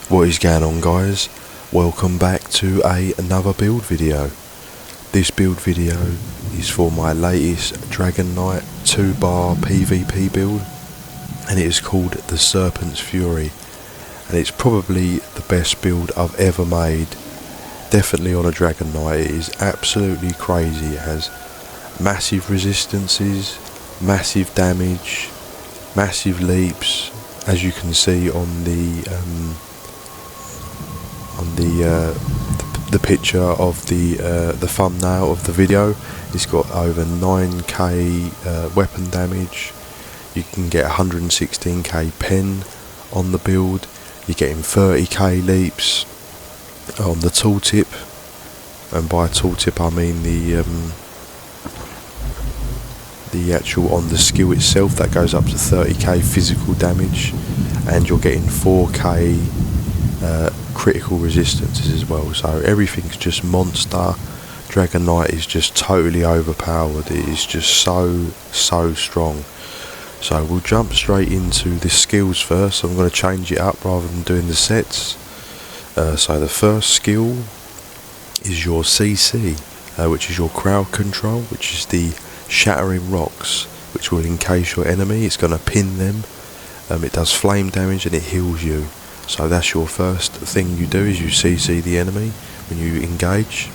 What is going on, guys? Welcome back to another build video. This build video is for my latest Dragonknight 2-bar PvP build, and it is called the Serpents Fury, and it's probably the best build I've ever made, definitely on a Dragonknight. It is absolutely crazy. It has massive resistances, massive damage, massive leaps, as you can see on the picture of the thumbnail of the video. It's got over 9k weapon damage. You can get 116k pen on the build. You're getting 30k leaps on the tooltip, and by tooltip I mean the actual on the skill itself. That goes up to 30k physical damage, and you're getting 4k critical resistances as well. So everything's just monster. Dragonknight is just totally overpowered. It is just so strong. So we'll jump straight into the skills first. So I'm going to change it up rather than doing the sets. So the first skill is your CC, which is your crowd control, which is the shattering rocks, which will encase your enemy. It's going to pin them. It does flame damage and it heals you. So that's your first thing you do, is you CC the enemy when you engage.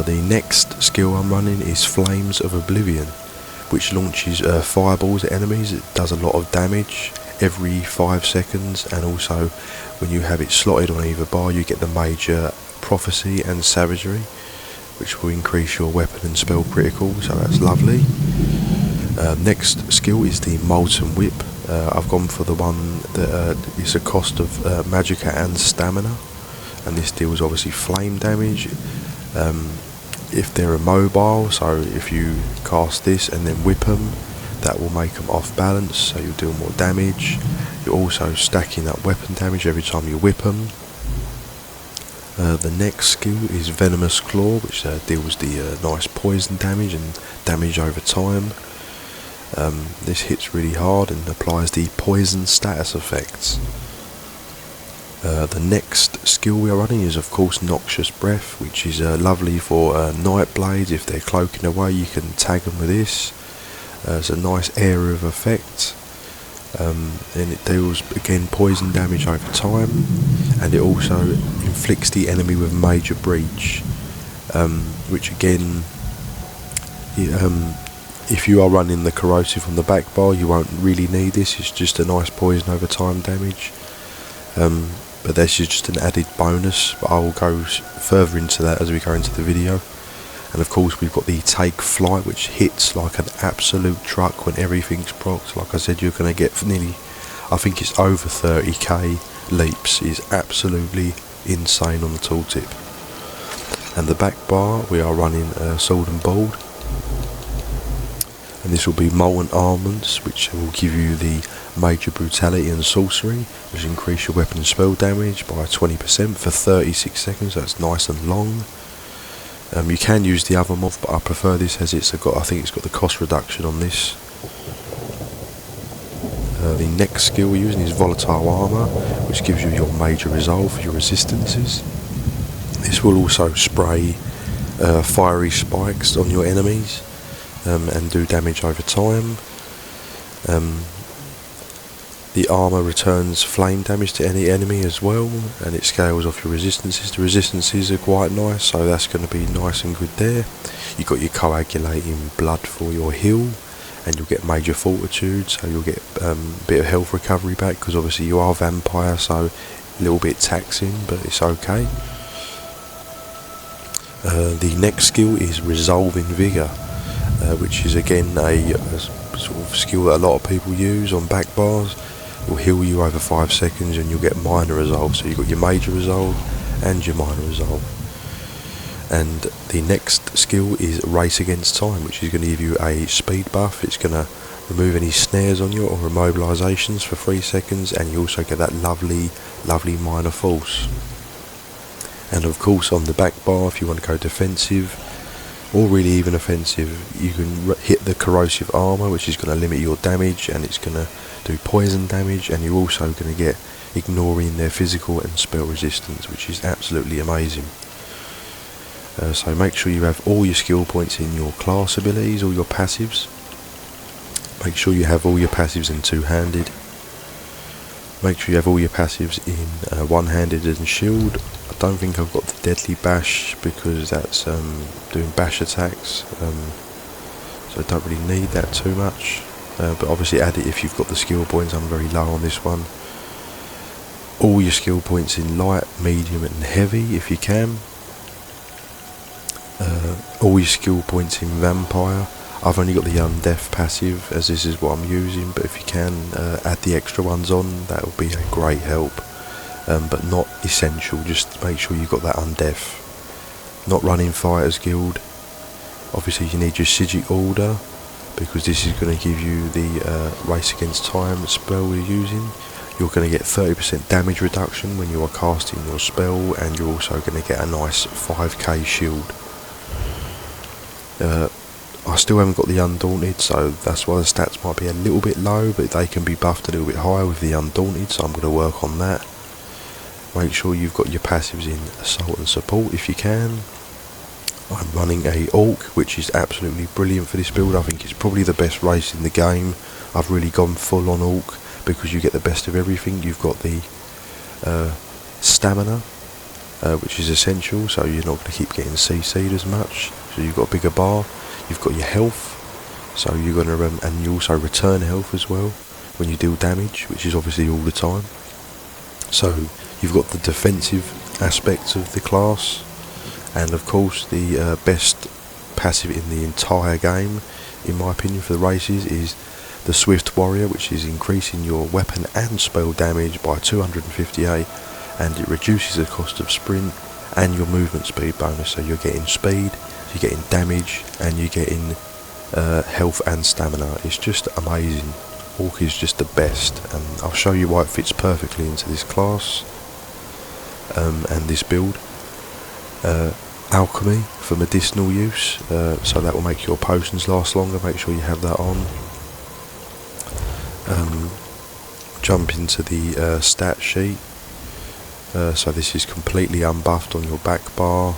The next skill I'm running is Flames of Oblivion, which launches fireballs at enemies. It does a lot of damage every 5 seconds, and also when you have it slotted on either bar, you get the Major Prophecy and Savagery, which will increase your weapon and spell critical, so that's lovely. Next skill is the Molten Whip. I've gone for the one that is a cost of magicka and stamina, and this deals obviously flame damage if they're immobile. So if you cast this and then whip them, that will make them off balance, so you'll deal more damage. You're also stacking up weapon damage every time you whip them. The next skill is Venomous Claw, which deals the nice poison damage and damage over time. This hits really hard and applies the poison status effects. The next skill we are running is of course Noxious Breath, which is lovely for night blades. If they're cloaking away, you can tag them with this. It's a nice area of effect, and it deals again poison damage over time, and it also inflicts the enemy with Major Breach, which again, if you are running the corrosive on the back bar, you won't really need this. It's just a nice poison over time damage, but this is just an added bonus, but I will go further into that as we go into the video. And of course we've got the Take Flight, which hits like an absolute truck when everything's procced. Like I said, you're going to get nearly, I think it's over 30k leaps. Is absolutely insane on the tooltip. And the back bar, we are running Sword and Bald, and this will be Molten Almonds, which will give you the Major Brutality and Sorcery, which increase your weapon and spell damage by 20% for 36 seconds. That's nice and long. You can use the other mod, but I prefer this as it's got, I think it's got the cost reduction on this. The next skill we're using is Volatile Armour, which gives you your Major Resolve for your resistances. This will also spray fiery spikes on your enemies, and do damage over time. The armour returns flame damage to any enemy as well, and it scales off your resistances. The resistances are quite nice, so that's going to be nice and good there. You've got your coagulating blood for your heal, and you'll get Major Fortitude, so you'll get a bit of health recovery back, because obviously you are vampire, so a little bit taxing, but it's okay. The next skill is Resolving Vigour, which is again a sort of skill that a lot of people use on back bars. It will heal you over 5 seconds, and you'll get Minor Resolve. So you've got your Major Resolve and your Minor Resolve. And the next skill is Race Against Time, which is going to give you a speed buff. It's going to remove any snares on you or immobilizations for 3 seconds, and you also get that lovely Minor Force. And of course on the back bar, if you want to go defensive, or really even offensive. You can hit the corrosive armour, which is going to limit your damage, and it's going to do poison damage, and you're also going to get ignoring their physical and spell resistance, which is absolutely amazing. So make sure you have all your skill points in your class abilities, all your passives. Make sure you have all your passives in two-handed. Make sure you have all your passives in one-handed and shield. I don't think I've got the deadly bash because that's doing bash attacks, so I don't really need that too much. But obviously add it if you've got the skill points. I'm very low on this one. All your skill points in light, medium and heavy if you can. All your skill points in vampire. I've only got the undeath passive as this is what I'm using, but if you can add the extra ones on, that would be a great help, but not essential. Just make sure you've got that undeath. Not running Fighters Guild. Obviously you need your Sigil Order, because this is going to give you the race against time spell you're using. You're going to get 30% damage reduction when you are casting your spell, and you're also going to get a nice 5k shield. I still haven't got the Undaunted, so that's why the stats might be a little bit low, but they can be buffed a little bit higher with the Undaunted, so I'm going to work on that. Make sure you've got your passives in Assault and Support if you can. I'm running a Orc, which is absolutely brilliant for this build. I think it's probably the best race in the game. I've really gone full on Orc because you get the best of everything. You've got the stamina, which is essential, so you're not going to keep getting CC'd as much. So you've got a bigger bar. You've got your health, so you're going to and you also return health as well when you deal damage, which is obviously all the time. So you've got the defensive aspects of the class, and of course the best passive in the entire game, in my opinion, for the races is the Swift Warrior, which is increasing your weapon and spell damage by 258, and it reduces the cost of sprint and your movement speed bonus, so you're getting speed, you're getting damage, and you're getting health and stamina. It's just amazing. Orc is just the best, and I'll show you why it fits perfectly into this class and this build. Alchemy for medicinal use, so that will make your potions last longer. Make sure you have that on. Jump into the stat sheet. So this is completely unbuffed on your back bar.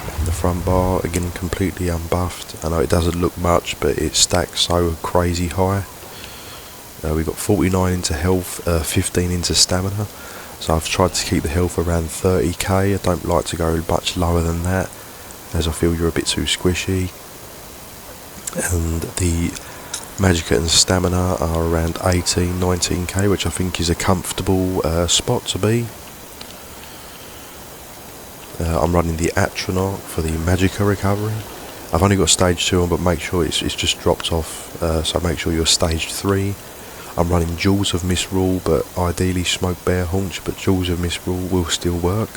And the front bar, again, completely unbuffed. I know it doesn't look much, but it stacks so crazy high. We've got 49 into health, 15 into stamina. So I've tried to keep the health around 30k. I don't like to go much lower than that, as I feel you're a bit too squishy. And the Magicka and stamina are around 18, 19k, which I think is a comfortable spot to be. I'm running the Atronach for the Magicka recovery. I've only got stage 2 on, but make sure it's just dropped off, so make sure you're stage 3. I'm running Jewels of Misrule, but ideally Smoke Bear Haunch, but Jewels of Misrule will still work.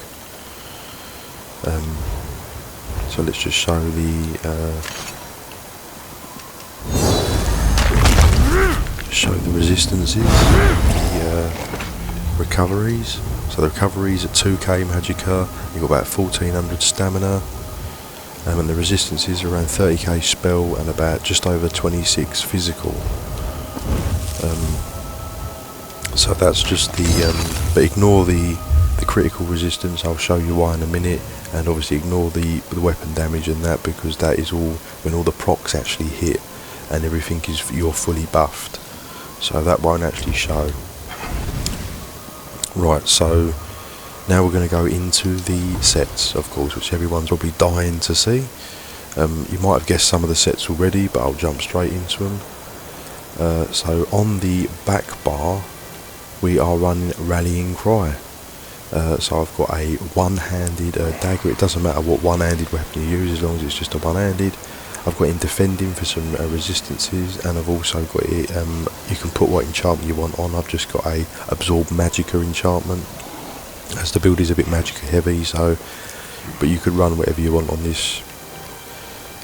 So let's just show the resistances, the recoveries. So the recoveries at 2k Magicka, you've got about 1400 stamina, and the resistances are around 30k spell and about just over 26 physical. So that's just the, but ignore the critical resistance. I'll show you why in a minute, and obviously ignore the weapon damage and that, because that is all when all the procs actually hit and everything is, you're fully buffed. So that won't actually show. Right, so now we're going to go into the sets, of course, which everyone's probably dying to see. You might have guessed some of the sets already, but I'll jump straight into them. So on the back bar, we are running Rallying Cry. So I've got a one-handed dagger. It doesn't matter what one-handed weapon you use, as long as it's just a one-handed. I've got in defending for some resistances, and I've also got it, you can put what enchantment you want on. I've just got a Absorb Magicka enchantment, as the build is a bit Magicka heavy, so, but you could run whatever you want on this.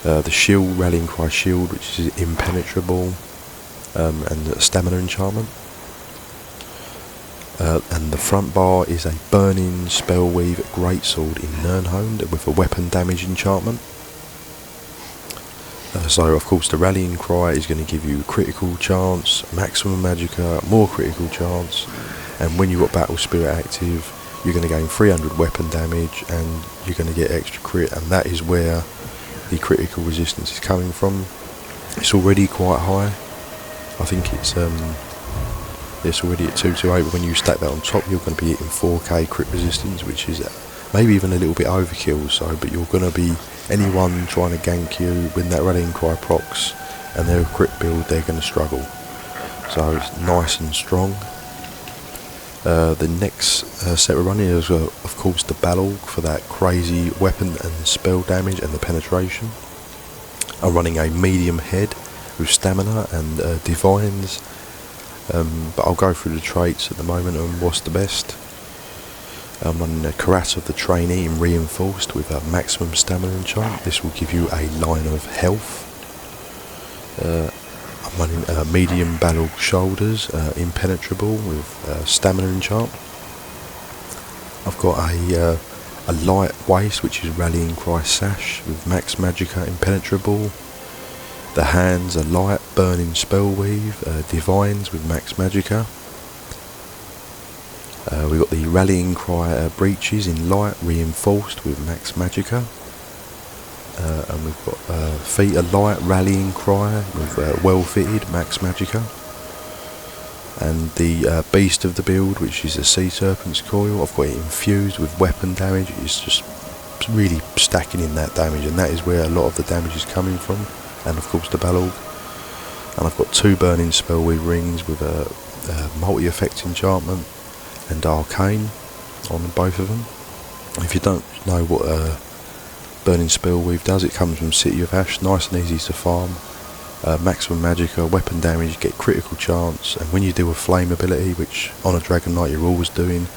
The shield, Rallying Cry shield, which is impenetrable, and the stamina enchantment. And the front bar is a Burning Spellweave Greatsword in Nirnhoned with a weapon damage enchantment. So of course the Rallying Cry is going to give you critical chance, maximum magicka, more critical chance, and when you've got Battle Spirit active, you're going to gain 300 weapon damage and you're going to get extra crit, and that is where the critical resistance is coming from. It's already quite high. I think it's already at 228, but when you stack that on top, you're going to be hitting 4k crit resistance, which is maybe even a little bit overkill. So, but you're going to be, anyone trying to gank you when that Rallying Cry procs and their crit build, they're going to struggle. So it's nice and strong. The next set we're running is of course the Balog for that crazy weapon and spell damage and the penetration. I'm running a medium head with stamina and divines, but I'll go through the traits at the moment and what's the best. I'm running a Karat of the Trainee in reinforced with a maximum stamina enchant. This will give you a line of health. I'm running a medium Balog shoulders, impenetrable with stamina enchant. I've got a light waist which is Rallying Cry sash with max magicka impenetrable. The hands are light burning spellweave, divines with max magicka. We've got the Rallying Cry breeches in light reinforced with max magicka. And we've got feet are light Rallying Cry with well fitted max magicka. And the beast of the build, which is a sea serpent's coil, I've got it infused with weapon damage. It's just really stacking in that damage, and that is where a lot of the damage is coming from. And of course the Balog. And I've got 2 burning spellweave rings with a multi-effect enchantment and arcane on both of them. If you don't know what burning spellweave does, it comes from City of Ash, nice and easy to farm. Maximum magicka, weapon damage, get critical chance, and when you do a flame ability, which on a Dragonknight you're always doing,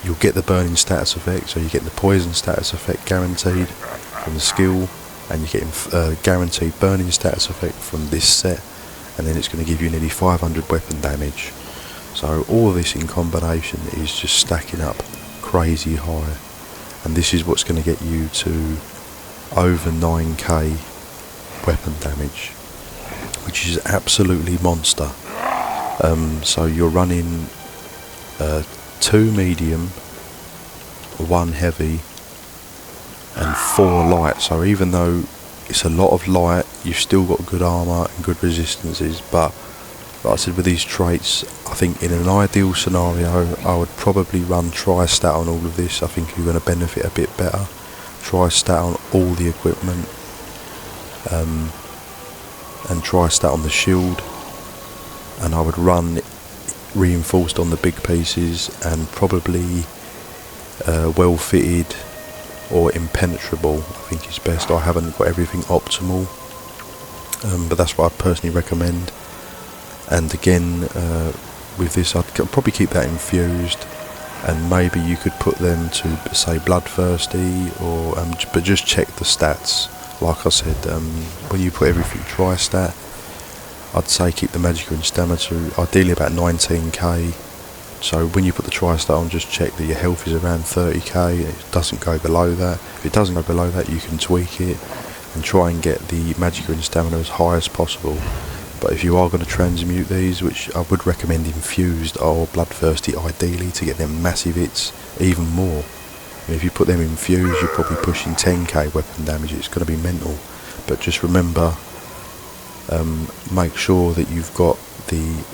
you'll get the burning status effect, so you get the poison status effect guaranteed from the skill, and you're getting guaranteed burning status effect from this set, and then it's going to give you nearly 500 weapon damage. So all of this in combination is just stacking up crazy high, and this is what's going to get you to over 9k weapon damage, which is absolutely monster. So you're running 2 medium, 1 heavy and 4 light, so even though it's a lot of light, you've still got good armour and good resistances. But like I said, with these traits, I think in an ideal scenario I would probably run tri-stat on all of this. I think you're going to benefit a bit better. Tri-stat on all the equipment, and tri-stat on the shield, and I would run reinforced on the big pieces, and probably well fitted or impenetrable I think is best. I haven't got everything optimal, but that's what I personally recommend. And again, with this I'd probably keep that infused, and maybe you could put them to say bloodthirsty, or but just check the stats. Like I said, when you put everything tri-stat, I'd say keep the magicka and stamina to ideally about 19k. So when you put the tri-stat on, just check that your health is around 30k, it doesn't go below that. If it doesn't go below that, you can tweak it and try and get the magicka and stamina as high as possible. But if you are going to transmute these, which I would recommend infused or bloodthirsty ideally, to get them massive hits even more. And if you put them infused, you're probably pushing 10k weapon damage. It's going to be mental. But just remember, make sure that you've got the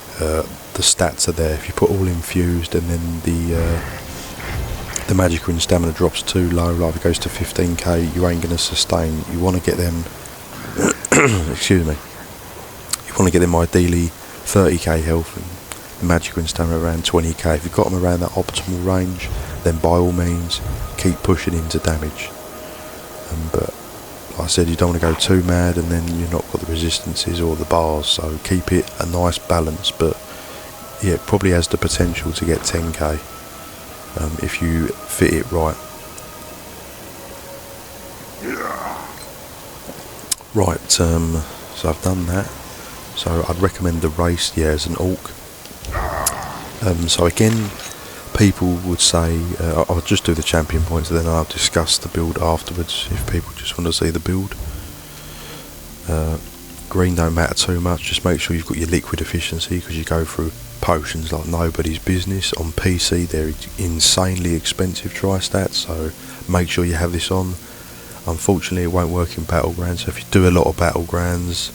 stats are there. If you put all infused and then the magicka and stamina drops too low, like if it goes to 15k, you ain't going to sustain. You want to get them excuse me, you want to get them ideally 30k health and the magicka and stamina around 20k. If you've got them around that optimal range, then by all means keep pushing into damage. But like I said, you don't want to go too mad and then you've not got the resistances or the bars, so keep it a nice balance. But yeah, it probably has the potential to get 10k if you fit it right. Right, so I've done that. So I'd recommend the race, as an orc. So again, People would say, I'll just do the champion points and then I'll discuss the build afterwards if people just want to see the build. Green don't matter too much, just make sure you've got your liquid efficiency, because you go through potions like nobody's business. On PC they're insanely expensive tri-stats, so make sure you have this on. Unfortunately it won't work in Battlegrounds, so if you do a lot of Battlegrounds,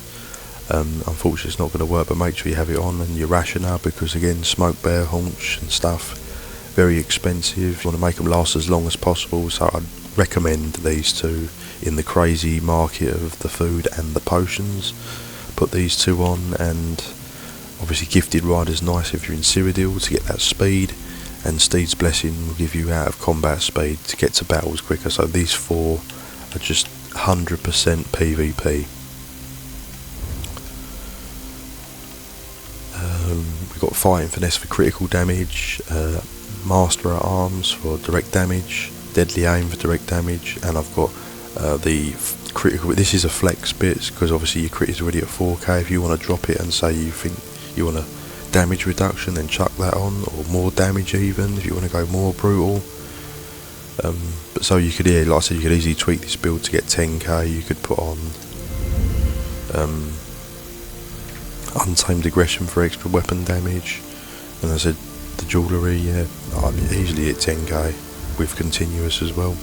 unfortunately it's not going to work, but make sure you have it on, and your rationer, because again, smoke bear haunch and stuff, very expensive. You want to make them last as long as possible, so I'd recommend these two in the crazy market of the food and the potions. Put these two on, and obviously Gifted Rider's nice if you're in Cyrodiil to get that speed, and Steed's Blessing will give you out of combat speed to get to battles quicker. So these four are just 100% PvP. We've got Fighting Finesse for critical damage, Master at Arms for direct damage, Deadly Aim for direct damage, and I've got the critical. This is a flex bit, because obviously your crit is already at 4k. If you want to drop it and say you think you want a damage reduction, then chuck that on, or more damage even if you want to go more brutal. But so you could, yeah, like I said, you could easily tweak this build to get 10k. You could put on Untamed Aggression for extra weapon damage, and as I said, the jewellery, yeah, I'd easily hit 10k with continuous as well.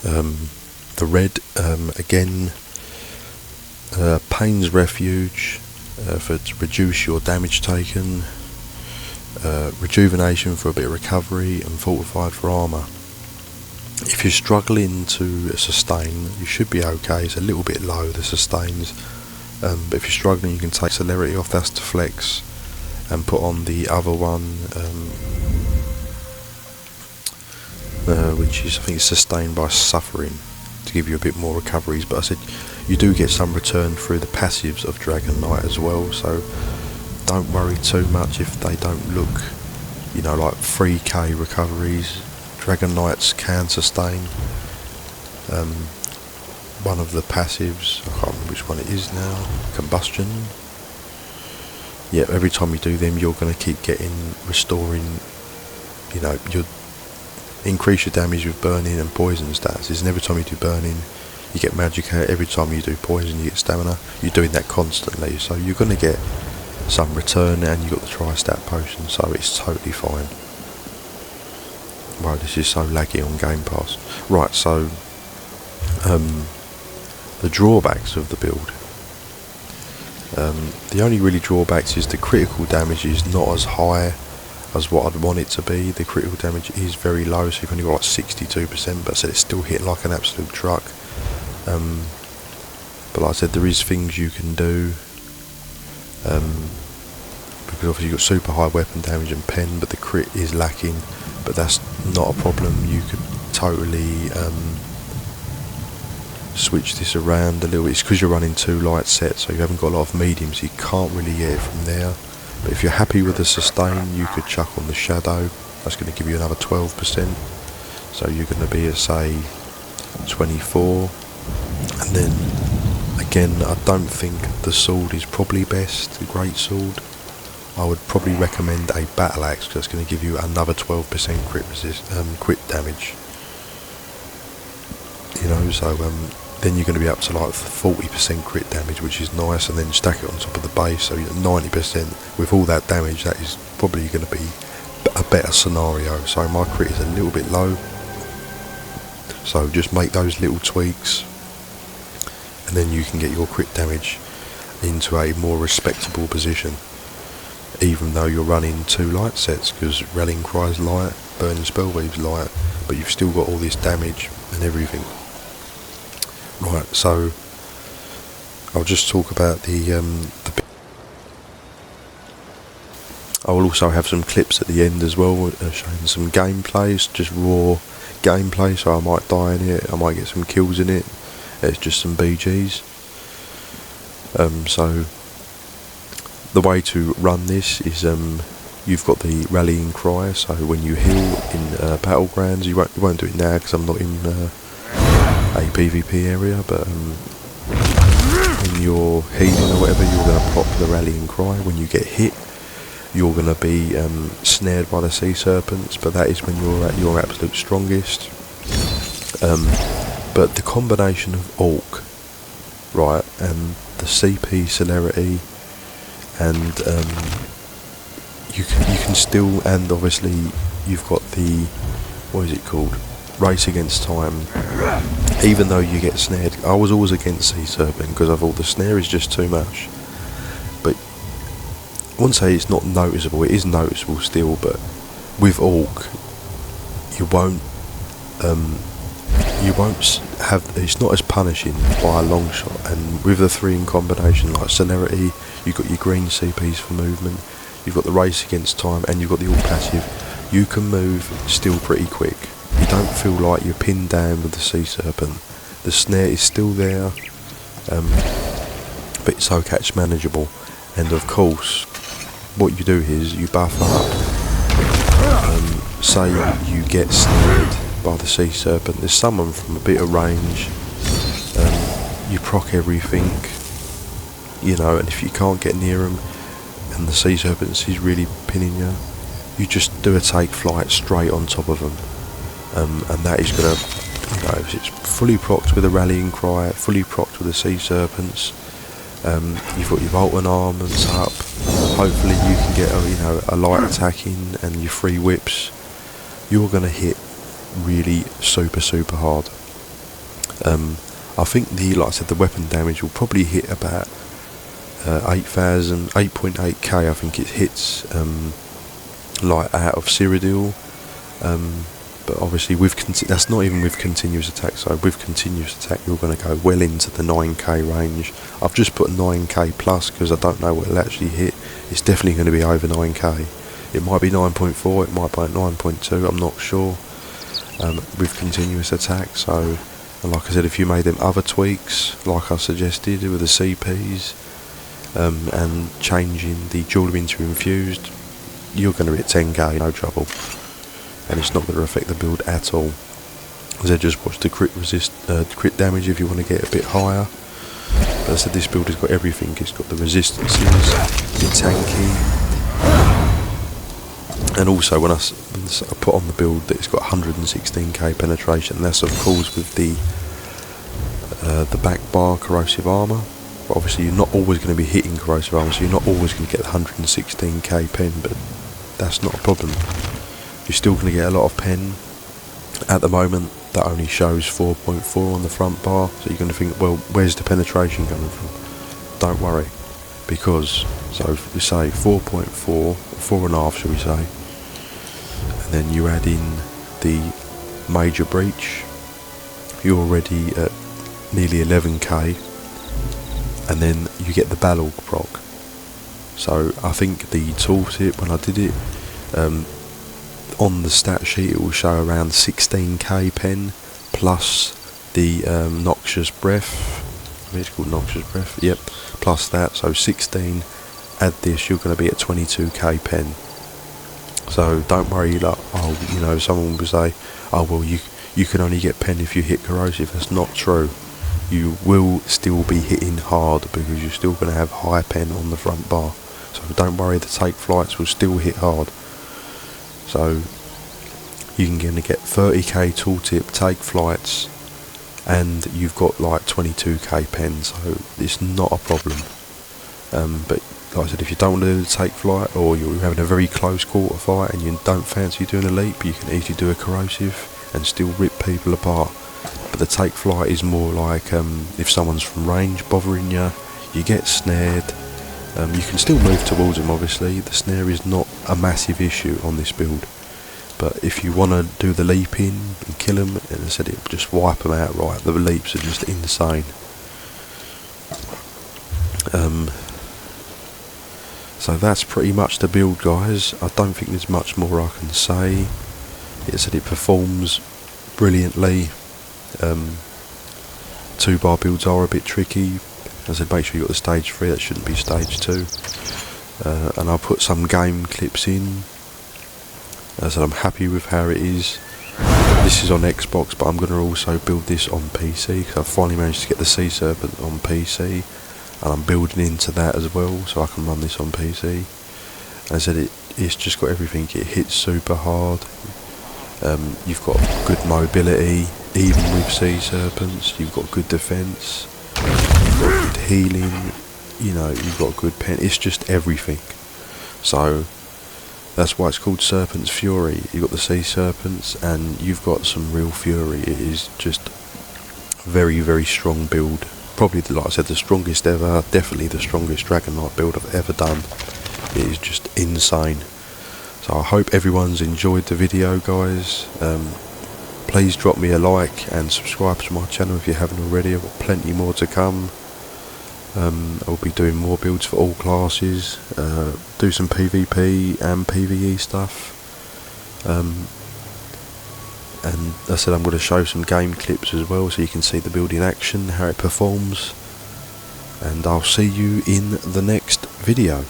The red, again, Pain's Refuge to reduce your damage taken, Rejuvenation for a bit of recovery, and Fortified for armour. If you're struggling to sustain, you should be okay. It's a little bit low, the sustains, but if you're struggling, you can take Celerity off, that's to flex, and put on the other one, which is, I think, sustained by Suffering, to give you a bit more recoveries. But I said you do get some return through the passives of Dragonknight as well, so don't worry too much if they don't look, you know, like 3k recoveries. Dragonknights can sustain. One of the passives, I can't remember which one it is now, Combustion. Yeah, every time you do them, you're going to keep getting restoring, you know, you increase your damage with burning and poison stats. And every time you do burning, you get magic out. Every time you do poison, you get stamina. You're doing that constantly, so you're going to get some return, and you've got the tri-stat potion, so it's totally fine. Wow, this is so laggy on Game Pass. Right, so the drawbacks of the build. The only really drawbacks is the critical damage is not as high as what I'd want it to be. The critical damage is very low, so you've only got like 62%, but I said it's still hitting like an absolute truck. But like I said, there is things you can do, because obviously you've got super high weapon damage and pen, but the crit is lacking. But that's not a problem. You could totally switch this around a little bit. It's because you're running two light sets, so you haven't got a lot of mediums, you can't really get it from there. But if you're happy with the sustain, you could chuck on the shadow. That's going to give you another 12%, so you're going to be at, say, 24. And then again, I don't think the sword is probably best, the great sword. I would probably recommend a battle axe, because it's going to give you another 12% crit damage. You know, so then you're going to be up to like 40% crit damage, which is nice, and then stack it on top of the base, so you're at 90%. With all that damage, that is probably going to be a better scenario. So my crit is a little bit low, so just make those little tweaks, and then you can get your crit damage into a more respectable position, even though you're running two light sets, because Rallying Cry's light, Burning Spellweave's light, but you've still got all this damage and everything. Right, so I'll just talk about the I will also have some clips at the end as well, showing some gameplay. It's just raw gameplay, so I might die in it, I might get some kills in it. It's just some BGs. So the way to run this is you've got the Rallying Cry, so when you heal in Battlegrounds, you won't do it now because I'm not in a PvP area, but when you're healing or whatever, you're going to pop the Rallying Cry. When you get hit, you're going to be snared by the sea serpents, but that is when you're at your absolute strongest. But the combination of Orc, right, and the CP celerity, and you can still, and obviously you've got the, what is it called, race against time. Even though you get snared, I was always against sea serpent because I thought the snare is just too much. But I wouldn't say it's not noticeable, it is noticeable still, but with Orc you won't have, it's not as punishing by a long shot. And with the three in combination, like celerity, you've got your green CPs for movement, you've got the race against time, and you've got the Orc passive, you can move still pretty quick. You don't feel like you're pinned down with the sea serpent. The snare is still there, but it's okay, it's manageable. And of course, what you do is you buff up. Say you get snared by the sea serpent, there's someone from a bit of range, you proc everything, you know, and if you can't get near them and the sea serpent is really pinning you, you just do a take flight straight on top of them, and that is going to, you know, it's fully procced with a rallying cry, fully procced with the sea serpents. You've got your Bolton armaments up, hopefully you can get a light attack in, and your free whips, you're going to hit really super hard. I think like I said, the weapon damage will probably hit about 8.8k, I think it hits, like out of Cyrodiil, but obviously that's not even with continuous attack, so with continuous attack you're going to go well into the 9k range. I've just put 9k plus because I don't know what it'll actually hit. It's definitely going to be over 9k. It might be 9.4, it might be 9.2, I'm not sure, with continuous attack. So, and like I said, if you made them other tweaks like I suggested with the CPs, and changing the jewellery into infused, you're going to hit 10k, no trouble, and it's not going to affect the build at all. As I just watched the crit damage if you want to get a bit higher. But I said this build has got everything. It's got the resistances, it's tanky, and also when I put on the build that it's got 116k penetration. That's of course with the back bar corrosive armour. But obviously you're not always going to be hitting corrosive armour, so you're not always going to get 116k pen, but that's not a problem. You're still going to get a lot of pen. At the moment that only shows 4.4 on the front bar, so you're going to think, well, where's the penetration coming from? Don't worry, because, so we say 4.4, 4.5 shall we say, and then you add in the major breach, you're already at nearly 11k, and then you get the Balog proc. So I think the tooltip, when I did it, on the stat sheet it will show around 16k pen plus the noxious breath. I think it's called noxious breath. Yep, plus that, so 16. Add this, you're going to be at 22k pen. So don't worry, like, oh, you know, someone will say, oh well, you can only get pen if you hit corrosive. That's not true. You will still be hitting hard because you're still going to have high pen on the front bar. So don't worry, the take flights will still hit hard. So you can get 30k tooltip, take flights, and you've got like 22k pen, so it's not a problem. But like I said, if you don't want to do the take flight, or you're having a very close quarter fight and you don't fancy doing a leap, you can easily do a corrosive and still rip people apart. But the take flight is more like if someone's from range bothering you, you get snared. You can still move towards them, obviously. The snare is not a massive issue on this build. But if you want to do the leap in and kill them, and I said it, just wipe them out, right? The leaps are just insane. So that's pretty much the build, guys. I don't think there's much more I can say. It said it performs brilliantly. 2-bar builds are a bit tricky. As I said, make sure you got the stage 3, that shouldn't be stage 2. And I'll put some game clips in. As I said, I'm happy with how it is. This is on Xbox, but I'm going to also build this on PC, because I've finally managed to get the Sea Serpent on PC, and I'm building into that as well, so I can run this on PC. As I said, it's just got everything. It hits super hard. You've got good mobility, even with sea serpents. You've got good defense. You've got good healing. You know, you've got good pen. It's just everything. So that's why it's called Serpents Fury. You've got the sea serpents, and you've got some real fury. It is just very, very strong build. Probably, like I said, the strongest ever. Definitely the strongest Dragonknight build I've ever done. It is just insane. So I hope everyone's enjoyed the video, guys. Please drop me a like and subscribe to my channel if you haven't already. I've got plenty more to come. I'll be doing more builds for all classes, do some PvP and PvE stuff, and I said I'm going to show some game clips as well so you can see the build in action, how it performs, and I'll see you in the next video.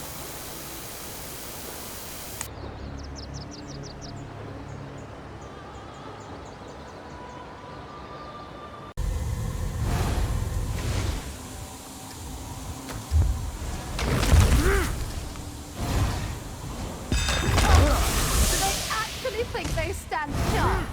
Think they stand a chance?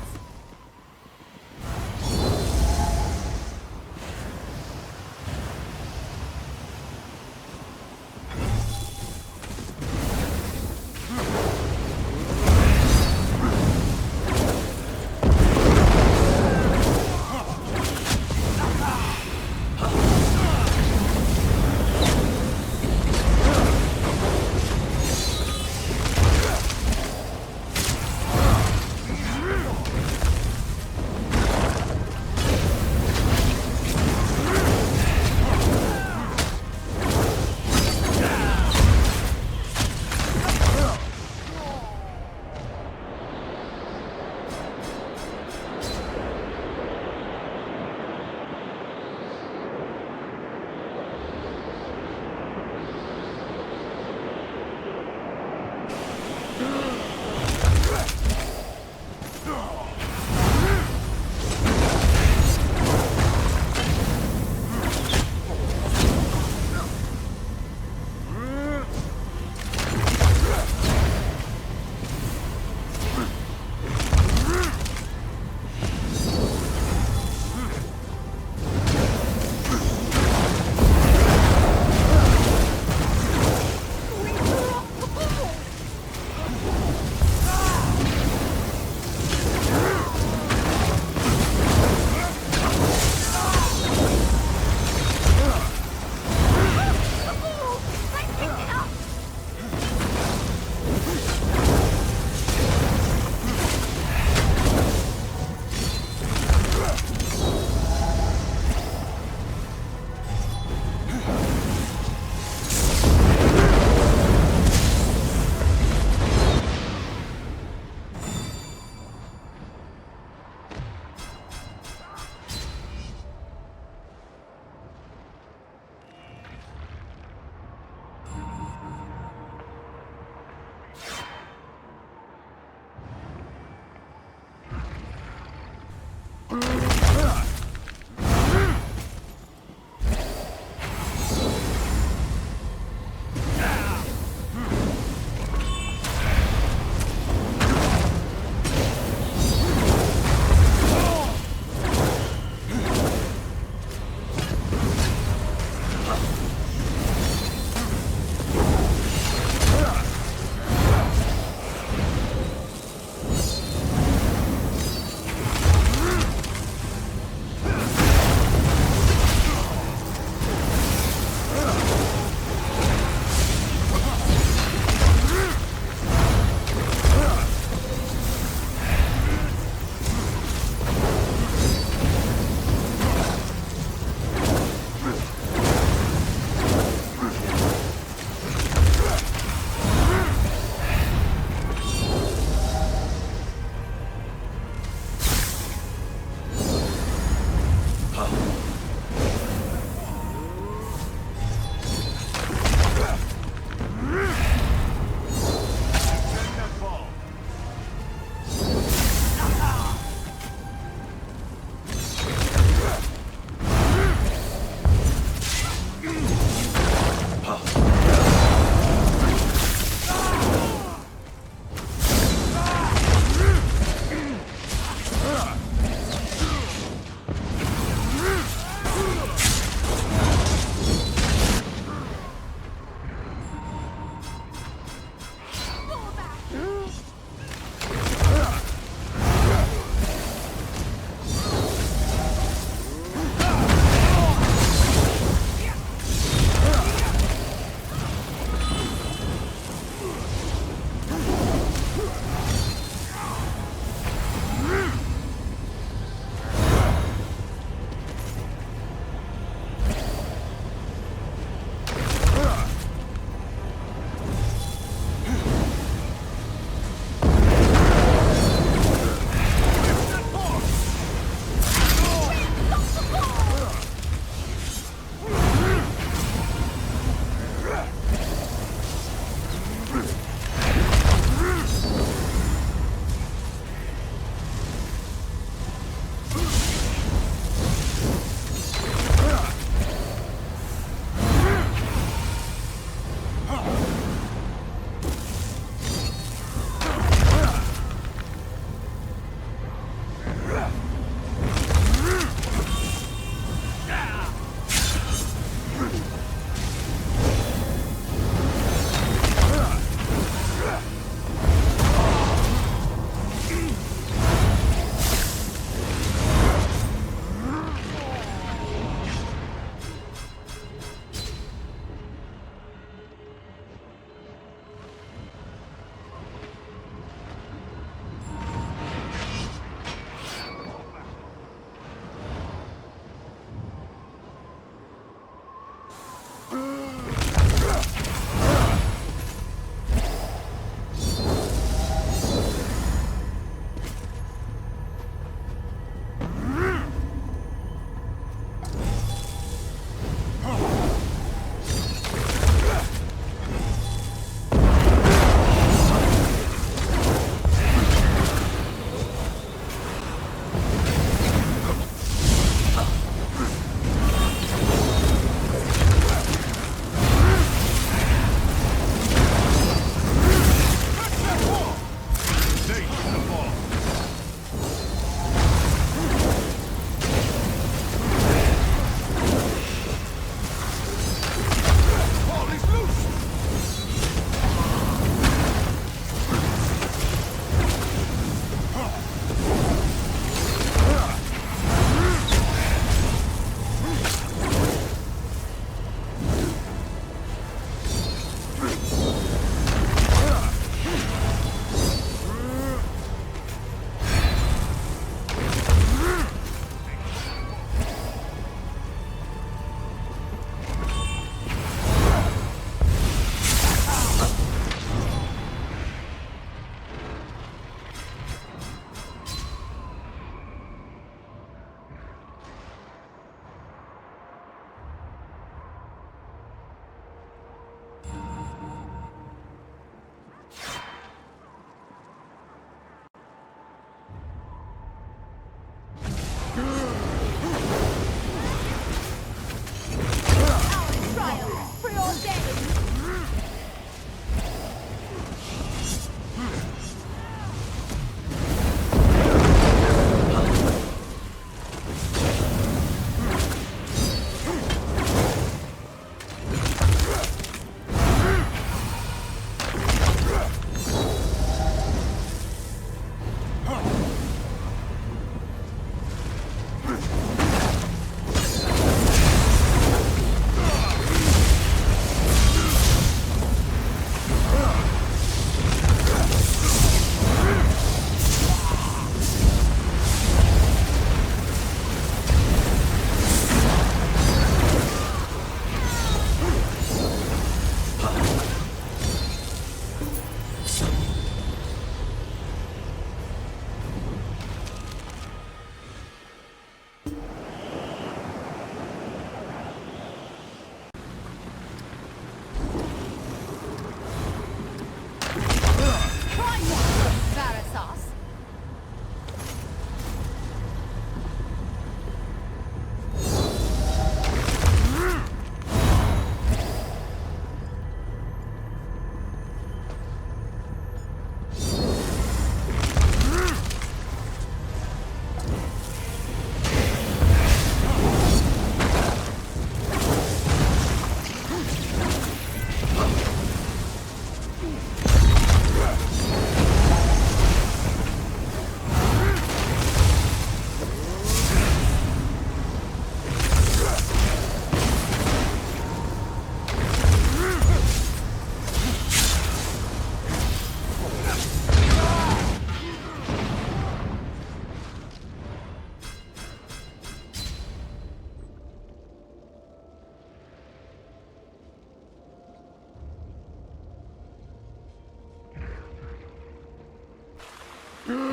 Protect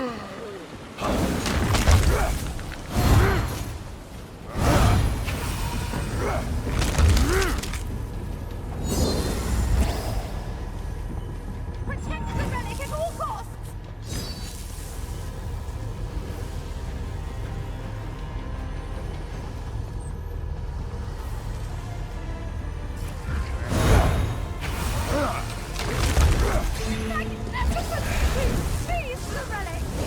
the relic at all costs! Magnificent! We seized the relic!